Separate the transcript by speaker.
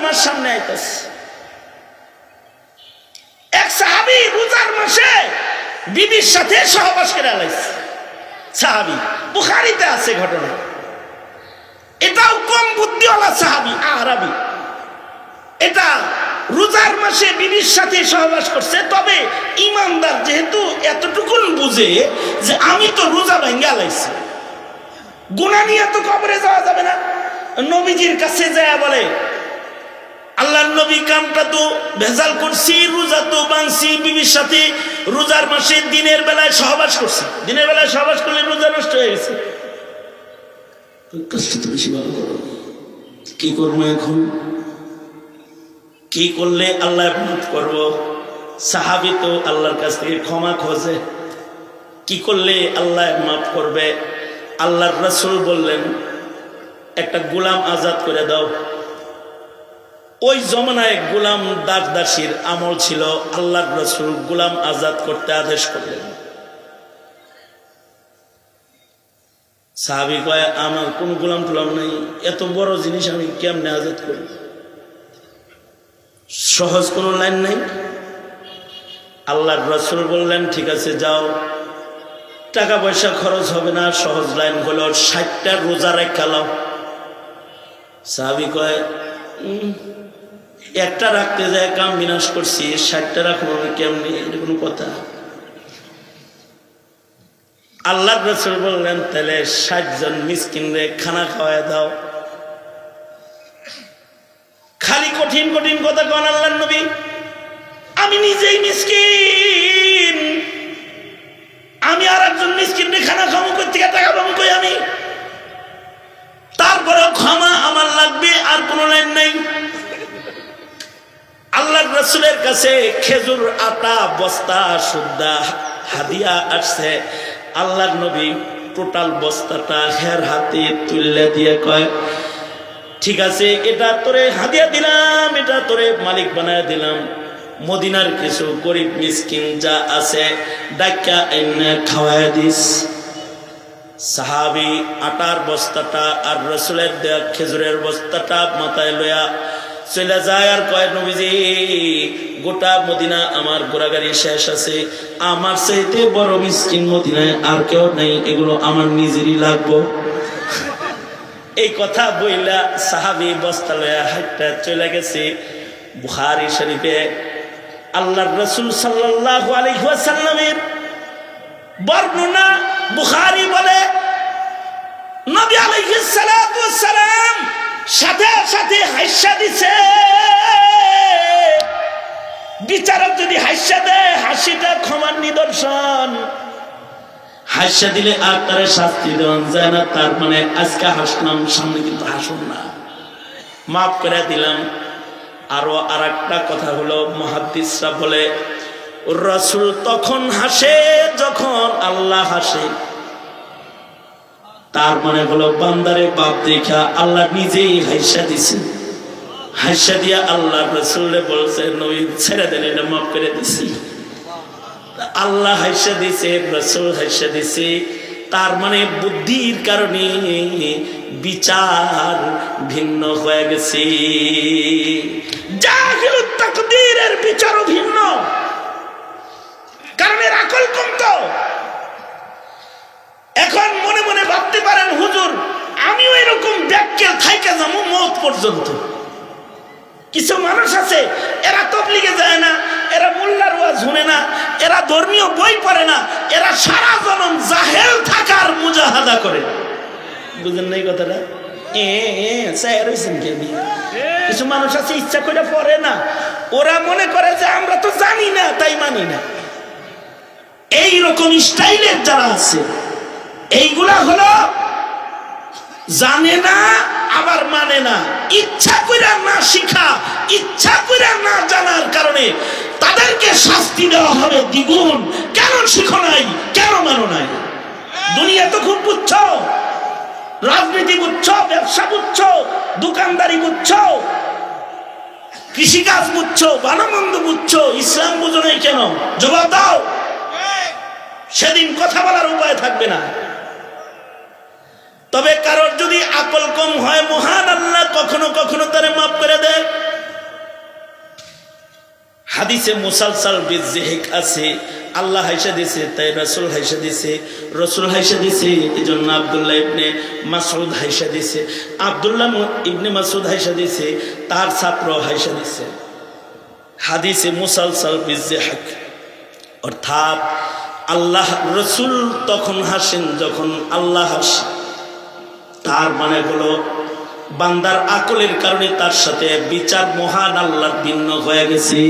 Speaker 1: মাস সামনে আইতাছে। এক সাহাবী রোজার মাসে বিবির সাথে সহবাস করে লাইছে। সাহাবী, বুখারীতে আছে ঘটনা। এটাও কম বুদ্ধিওয়ালা সাহাবী, আরবি। এটা রোজার মাসে বিবির সাথে সহবাস করছে। তবে ইমানদার যেহেতু এতটুকুন বুঝে যে আমি তো রোজা ভাঙ্গা লাইছি, গুনাহ নিয়ে তো কবরে যাওয়া যাবে না। নবীজির কাছে যায় বলে, আল্লাহর নবী, কামটা তো ভেজাল করছি, রোজা তো ভাঙছি বিবির সাথে রোজার মাসে দিনের বেলায় সহবাস করছি। দিনের বেলায় সহবাস করলে রোজা নষ্ট হয়ে গেছে। কষ্ট তো বেশি ভালো করো, কি করবো এখন? কি করলে আল্লাহ মাফ করব? সাহাবী তো আল্লাহর কাছ থেকে ক্ষমা খোঁজে, কি করলে আল্লাহ মাফ করবে? আল্লাহর রাসূল বললেন, একটা গোলাম আজাদ করে দাও। ওই জমানায় গোলাম দাসদাসীর আমল ছিল। আল্লাহর রাসূল গোলাম আজাদ করতে আদেশ করলেন। সাহাবী কয়, আমার কোন গোলাম টোলাম নাই, এত বড় জিনিস আমি কেমনে আজাদ করি? সহজ কোনো লাইন নাই। আল্লাহর রাসূল বললেন, ঠিক আছে যাও, টাকা পয়সা খরচ হবে না, সহজ লাইন হলো 60টা রোজা রেখা লাও। সাহাবী কয়, একটা রাখতে যায় কাম বিনাশ করছি, 60টা রাখবো কেমনি? এটা কোনো কথা? আল্লাহর রাসূল বললেন, তাহলে 60 জন মিসকিনরে খানা খাওয়ায় দাও। খালি কঠিন কঠিন কথা কোন আল্লাহর নবী? আমি নিজেই মিসকিন, আমি আর একজন মিসকিনরে খানা খাবো কই থেকে, টাকা পাবো কই আমি? তারপরে ক্ষমা আমার লাগবে, আর কোনো লাইন নাই। আল্লাহর রাসূলের কাছে খেজুর আটা বস্তা সুদ্ধা হাদিয়া আসছে। আল্লাহর নবী টোটাল বস্তাটা হের হাতে তুলে দিয়ে কয়, ঠিক আছে, এটা তোরে হাদিয়া দিলাম, এটা তোরে মালিক বানায় দিলাম। মদিনার কিছু গরিব মিসকিন যা আছে ডাক্কা এনে খাওয়ায় দিস। সাহাবী আটার বস্তাটা আর রাসূলের দেয়া খেজুরের বস্তাটা মাথায় লয়া চলে যায় আর কয়, নবীজি, গোটা মদিনা আমার ঘোরাগাড়ি শেষ আছে, আমার চাইতে বড় মিসকিন মদিনায় আর কেউ নেই, এগুলো আমার নিজেরই লাগবো। এই কথা বইলা সাহাবী বস্তা লয়া হাঁটতে চলে গেছে বুখারী শরীফে। আল্লাহর রাসূল সাল্লাল্লাহু আলাইহি ওয়াসাল্লামের বর্ণনা বুখারী বলে, নবী আলাইহিস সালাতু ওয়াস সালাম সাথে সাথে হাসিয়া দিছে। বিচারক যদি হাসিয়া দেয়, হাসিটা ক্ষমার নিদর্শন। হাসিয়া দিলে আর তারে শাস্তি দেওয়া যায় না। তার মানে আজকে হাসলাম, সামনে কিন্তু হাসুন না, মাফ করে দিলাম। আরো আর একটা কথা হলো, মুহাদ্দিসরা বলে রাসূল তখন হাসে যখন আল্লাহ হাসে। তার মানে হলো বান্দারে বাপ দেখা আল্লাহ নিজেই হাসিয়া দিছে। হাসিয়া দিয়া আল্লাহ রাসূলে বলছে, নবী ছেড়ে দেন, এটা মাফ করে দিছি। আল্লাহ হাসিয়া দিছে, রাসূল হাসিয়া দিছে। তার মানে বুদ্ধির কারণে বিচার ভিন্ন হয়ে গেছে। জাহিলুত তাকদীরের বিচারও ভিন্ন, কারণ এর আকল কম। তো এখন মনে মনে ভাবতে পারেন, হুজুর আমিও এরকম ব্যাককেল থাইকা যাবো মওত পর্যন্ত। কিছু মানুষ আছে, এরা তাবলীগে যায় না, এরা মোল্লার ওয়াজ শুনে না, এরা ধর্মীয় বই পড়ে না, এরা সারা জনম জাহেল থাকার মুজাহাদা করে। বুঝেন নাই কথাটা? কিছু মানুষ আছে ইচ্ছা করে পড়ে না, ওরা মনে করে যে আমরা তো জানি না তাই মানি না। এইরকম স্টাইলের যারা আছে, এইগুলা হলো জানে না আবার মানে না, ইচ্ছা করে না শিখা, ইচ্ছা করে না জানার কারণে তাদেরকে শাস্তি দেওয়া হবে দ্বিগুণ। কেন শিখো নাই, কেন মানো নাই? দুনিয়া তো খুব বুঝছো, রাজনীতি বুঝছো, ব্যবসা বুঝছো, দোকানদারি বুঝছো, কৃষিকাজ বুঝছো, ভালো মন্দ বুঝছো, ইসলাম বুঝো নাই কেন? জবাব দাও। সেদিন কথা বলার উপায় থাকবে না। তবে কারোর যদি আকল কম হয়, মহান আল্লাহ কখনো কখনো তারে মাফ করে দেয়। হাদিসে মুসালসাল বিজহিক আছে, আল্লাহ হাইসা দিছে তাই রাসূল হাইসা দিছে, রাসূল হাইসা দিছে এজন্য আব্দুল্লাহ ইবনে মাসউদ হাইসা দিছে, আব্দুল্লাহ ইবনে মাসউদ হাইসা দিছে, তার ছাত্র হাইসা দিছে। হাদিসে মুসালসাল বিজহিক অর্থাৎ আল্লাহ রসুল তখন হাসেন যখন আল্লাহ হাসেন। তার মানে হলো বান্দার আকলের কারণে তার সাথে বিচার মহান আল্লাহর ভিন্ন হয়ে গেছে।